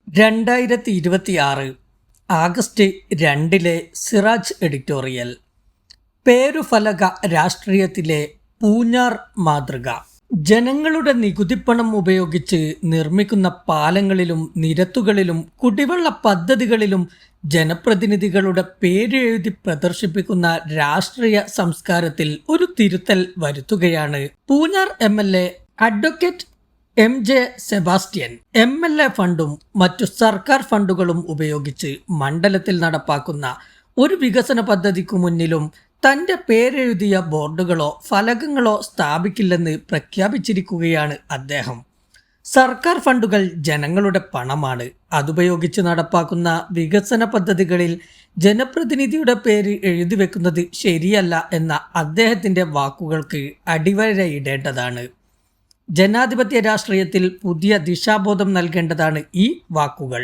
2026 August 2 Siraj editorial. പേരുഫലക രാഷ്ട്രീയത്തിലെ പൂഞ്ഞാർ മാതൃക. ജനങ്ങളുടെ നികുതിപ്പണം ഉപയോഗിച്ച് നിർമ്മിക്കുന്ന പാലങ്ങളിലും നിരത്തുകളിലും കുടിവെള്ള പദ്ധതികളിലും ജനപ്രതിനിധികളുടെ പേരെഴുതി പ്രദർശിപ്പിക്കുന്ന രാഷ്ട്രീയ സംസ്കാരത്തിൽ ഒരു തിരുത്തൽ വരുത്തുകയാണ് Poonjar MLA advocate MJ Sebastian. MLA ഫണ്ടും മറ്റു സർക്കാർ ഫണ്ടുകളും ഉപയോഗിച്ച് മണ്ഡലത്തിൽ നടപ്പാക്കുന്ന ഒരു വികസന പദ്ധതിക്കു മുന്നിലും തന്റെ പേരെഴുതിയ ബോർഡുകളോ ഫലകങ്ങളോ സ്ഥാപിക്കില്ലെന്ന് പ്രഖ്യാപിച്ചിരിക്കുകയാണ് അദ്ദേഹം. സർക്കാർ ഫണ്ടുകൾ ജനങ്ങളുടെ പണമാണ്. അതുപയോഗിച്ച് നടപ്പാക്കുന്ന വികസന പദ്ധതികളിൽ ജനപ്രതിനിധിയുടെ പേര് എഴുതി വെക്കുന്നത് ശരിയല്ല എന്ന അദ്ദേഹത്തിന്റെ വാക്കുകൾക്ക് അടിവരയിടേണ്ടതാണ്. ജനാധിപത്യ രാഷ്ട്രീയത്തിൽ പുതിയ ദിശാബോധം നൽകേണ്ടതാണ് ഈ വാക്കുകൾ.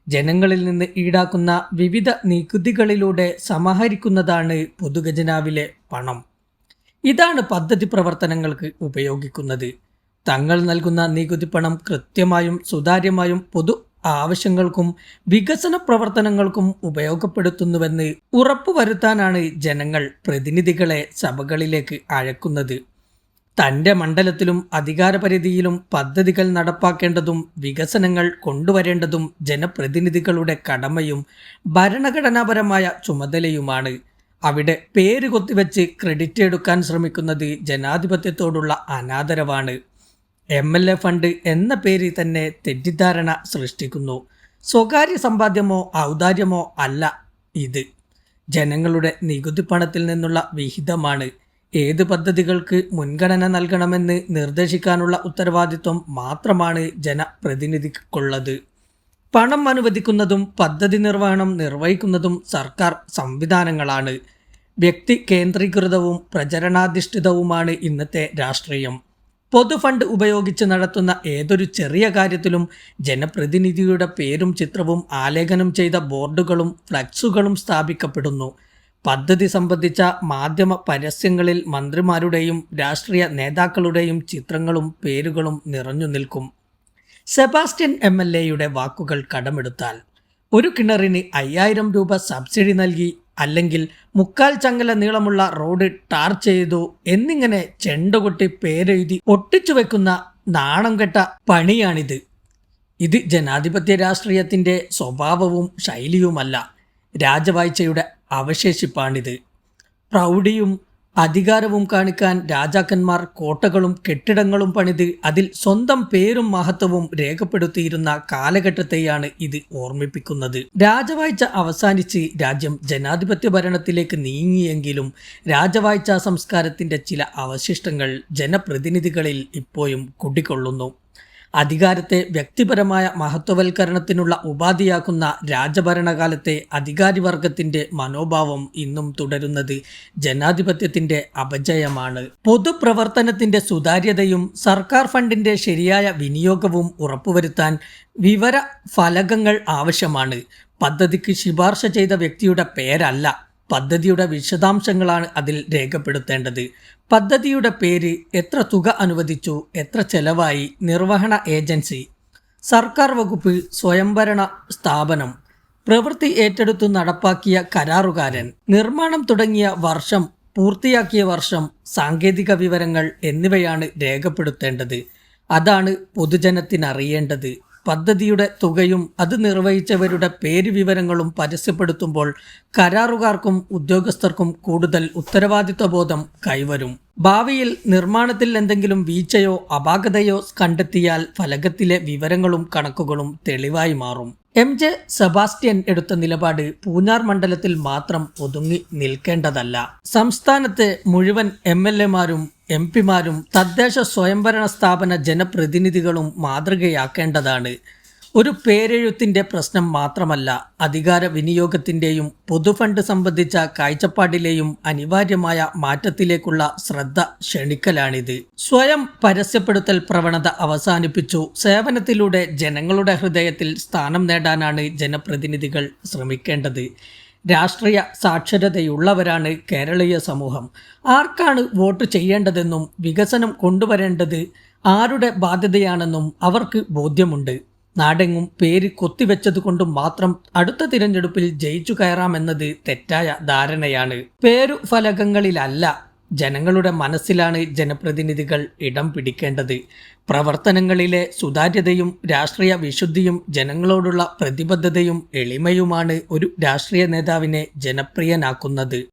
ജനങ്ങളിൽ നിന്ന് ഈടാക്കുന്ന വിവിധ നികുതികളിലൂടെ സമാഹരിക്കുന്നതാണ് പൊതുഖജനാവിലെ പണം. ഇതാണ് പദ്ധതി പ്രവർത്തനങ്ങൾക്ക് ഉപയോഗിക്കുന്നത്. തങ്ങൾ നൽകുന്ന നികുതി പണം കൃത്യമായും സുതാര്യമായും പൊതു ആവശ്യങ്ങൾക്കും വികസന പ്രവർത്തനങ്ങൾക്കും ഉപയോഗപ്പെടുത്തുന്നുവെന്ന് ഉറപ്പുവരുത്താനാണ് ജനങ്ങൾ പ്രതിനിധികളെ സഭകളിലേക്ക് അയക്കുന്നത്. തൻ്റെ മണ്ഡലത്തിലും അധികാരപരിധിയിലും പദ്ധതികൾ നടപ്പാക്കേണ്ടതും വികസനങ്ങൾ കൊണ്ടുവരേണ്ടതും ജനപ്രതിനിധികളുടെ കടമയും ഭരണഘടനാപരമായ ചുമതലയുമാണ്. അവിടെ പേര് കൊത്തിവെച്ച് ക്രെഡിറ്റ് എടുക്കാൻ ശ്രമിക്കുന്നത് ജനാധിപത്യത്തോടുള്ള അനാദരവാണ്. MLA ഫണ്ട് എന്ന പേര് തന്നെ തെറ്റിദ്ധാരണ സൃഷ്ടിക്കുന്നു. സ്വകാര്യ സമ്പാദ്യമോ ഔദാര്യമോ അല്ല ഇത്. ജനങ്ങളുടെ നികുതി പണത്തിൽ നിന്നുള്ള വിഹിതമാണ്. ഏത് പദ്ധതികൾക്ക് മുൻഗണന നൽകണമെന്ന് നിർദ്ദേശിക്കാനുള്ള ഉത്തരവാദിത്വം മാത്രമാണ് ജനപ്രതിനിധിക്കുള്ളത്. പണം അനുവദിക്കുന്നതും പദ്ധതി നിർവഹണം നിർവഹിക്കുന്നതും സർക്കാർ സംവിധാനങ്ങളാണ്. വ്യക്തി കേന്ദ്രീകൃതവും പ്രചരണാധിഷ്ഠിതവുമാണ് ഇന്നത്തെ രാഷ്ട്രീയം. പൊതുഫണ്ട് ഉപയോഗിച്ച് നടത്തുന്ന ഏതൊരു ചെറിയ കാര്യത്തിലും ജനപ്രതിനിധിയുടെ പേരും ചിത്രവും ആലേഖനം ചെയ്ത ബോർഡുകളും ഫ്ലക്സുകളും സ്ഥാപിക്കപ്പെടുന്നു. പദ്ധതി സംബന്ധിച്ച മാധ്യമ പരസ്യങ്ങളിൽ മന്ത്രിമാരുടെയും രാഷ്ട്രീയ നേതാക്കളുടെയും ചിത്രങ്ങളും പേരുകളും നിറഞ്ഞു നിൽക്കും. സെബാസ്റ്റ്യൻ MLAയുടെ വാക്കുകൾ കടമെടുത്താൽ ഒരു കിണറിന് 5000 രൂപ സബ്സിഡി നൽകി, അല്ലെങ്കിൽ 3/4 ചങ്ങല നീളമുള്ള റോഡ് ടാർ ചെയ്തു എന്നിങ്ങനെ ചെണ്ടുകൊട്ടി പേരെഴുതി ഒട്ടിച്ചു വെക്കുന്ന നാണം കെട്ട പണിയാണിത്. ഇത് ജനാധിപത്യ രാഷ്ട്രീയത്തിന്റെ സ്വഭാവവും ശൈലിയുമല്ല, രാജവാഴ്ചയുടെ അവശേഷിപ്പാണിത്. പ്രൗഢിയും അധികാരവും കാണിക്കാൻ രാജാക്കന്മാർ കോട്ടകളും കെട്ടിടങ്ങളും പണിത് അതിൽ സ്വന്തം പേരും മഹത്വവും രേഖപ്പെടുത്തിയിരുന്ന കാലഘട്ടത്തെയാണ് ഇത് ഓർമ്മിപ്പിക്കുന്നത്. രാജവാഴ്ച അവസാനിച്ച് രാജ്യം ജനാധിപത്യ ഭരണത്തിലേക്ക് നീങ്ങിയെങ്കിലും രാജവാഴ്ച സംസ്കാരത്തിന്റെ ചില അവശിഷ്ടങ്ങൾ ജനപ്രതിനിധികളിൽ ഇപ്പോഴും കുടികൊള്ളുന്നു. അധികാരത്തെ വ്യക്തിപരമായ മഹത്വവൽക്കരണത്തിനുള്ള ഉപാധിയാക്കുന്ന രാജഭരണകാലത്തെ അധികാരിവർഗത്തിന്റെ മനോഭാവം ഇന്നും തുടരുന്നത് ജനാധിപത്യത്തിന്റെ അപജയമാണ്. പൊതുപ്രവർത്തനത്തിന്റെ സുതാര്യതയും സർക്കാർ ഫണ്ടിന്റെ ശരിയായ വിനിയോഗവും ഉറപ്പുവരുത്താൻ വിവര ഫലകങ്ങൾ ആവശ്യമാണ്. പദ്ധതിക്ക് ശുപാർശ ചെയ്ത വ്യക്തിയുടെ പേരല്ല, പദ്ധതിയുടെ വിശദാംശങ്ങളാണ് അതിൽ രേഖപ്പെടുത്തേണ്ടത്. പദ്ധതിയുടെ പേര്, എത്ര തുക അനുവദിച്ചു, എത്ര ചെലവായി, നിർവഹണ ഏജൻസി, സർക്കാർ വകുപ്പ്, സ്വയംഭരണ സ്ഥാപനം, പ്രവൃത്തി ഏറ്റെടുത്തു നടപ്പാക്കിയ കരാറുകാരൻ, നിർമ്മാണം തുടങ്ങിയ വർഷം, പൂർത്തിയാക്കിയ വർഷം, സാങ്കേതിക വിവരങ്ങൾ എന്നിവയാണ് രേഖപ്പെടുത്തേണ്ടത്. അതാണ് പൊതുജനത്തിനറിയേണ്ടത്. പദ്ധതിയുടെ തുകയും അത് നിർവഹിച്ചവരുടെ പേര് വിവരങ്ങളും പരസ്യപ്പെടുത്തുമ്പോൾ കരാറുകാർക്കും ഉദ്യോഗസ്ഥർക്കും കൂടുതൽ ഉത്തരവാദിത്വബോധം കൈവരും. ഭാവിയിൽ നിർമ്മാണത്തിൽ എന്തെങ്കിലും വീഴ്ചയോ അപാകതയോ കണ്ടെത്തിയാൽ ഫലകത്തിലെ വിവരങ്ങളും കണക്കുകളും തെളിവായി മാറും. MJ സെബാസ്റ്റ്യൻ എടുത്ത നിലപാട് പൂഞ്ഞാർ മണ്ഡലത്തിൽ മാത്രം ഒതുങ്ങി നിൽക്കേണ്ടതല്ല. സംസ്ഥാനത്തെ മുഴുവൻ MLAമാരും MP മാരും തദ്ദേശ സ്വയംഭരണ സ്ഥാപന ജനപ്രതിനിധികളും മാതൃകയാക്കേണ്ടതാണ്. ഒരു പേരെഴുത്തിന്റെ പ്രശ്നം മാത്രമല്ല, അധികാര വിനിയോഗത്തിന്റെയും പൊതുഫണ്ട് സംബന്ധിച്ച കാഴ്ചപ്പാടിലെയും അനിവാര്യമായ മാറ്റത്തിലേക്കുള്ള ശ്രദ്ധ ക്ഷണിക്കലാണിത്. സ്വയം പരസ്യപ്പെടുത്തൽ പ്രവണത അവസാനിപ്പിച്ചു സേവനത്തിലൂടെ ജനങ്ങളുടെ ഹൃദയത്തിൽ സ്ഥാനം നേടാനാണ് ജനപ്രതിനിധികൾ ശ്രമിക്കേണ്ടത്. രാഷ്ട്രീയ സാക്ഷരതയുള്ളവരാണ് കേരളീയ സമൂഹം. ആർക്കാണ് വോട്ട് ചെയ്യേണ്ടതെന്നും വികസനം കൊണ്ടുവരേണ്ടത് ആരുടെ ബാധ്യതയാണെന്നും അവർക്ക് ബോധ്യമുണ്ട്. നാടെങ്ങും പേര് കൊത്തിവെച്ചതുകൊണ്ട് മാത്രം അടുത്ത തിരഞ്ഞെടുപ്പിൽ ജയിച്ചു കയറാമെന്നത് തെറ്റായ ധാരണയാണ്. പേരുഫലകങ്ങളിലല്ല, ജനങ്ങളുടെ മനസ്സിലാണ് ജനപ്രതിനിധികൾ ഇടം പിടിക്കേണ്ടത്. പ്രവർത്തനങ്ങളിലെ സുതാര്യതയും രാഷ്ട്രീയ വിശുദ്ധിയും ജനങ്ങളോടുള്ള പ്രതിബദ്ധതയും എളിമയുമാണ് ഒരു രാഷ്ട്രീയ നേതാവിനെ ജനപ്രിയനാക്കുന്നത്.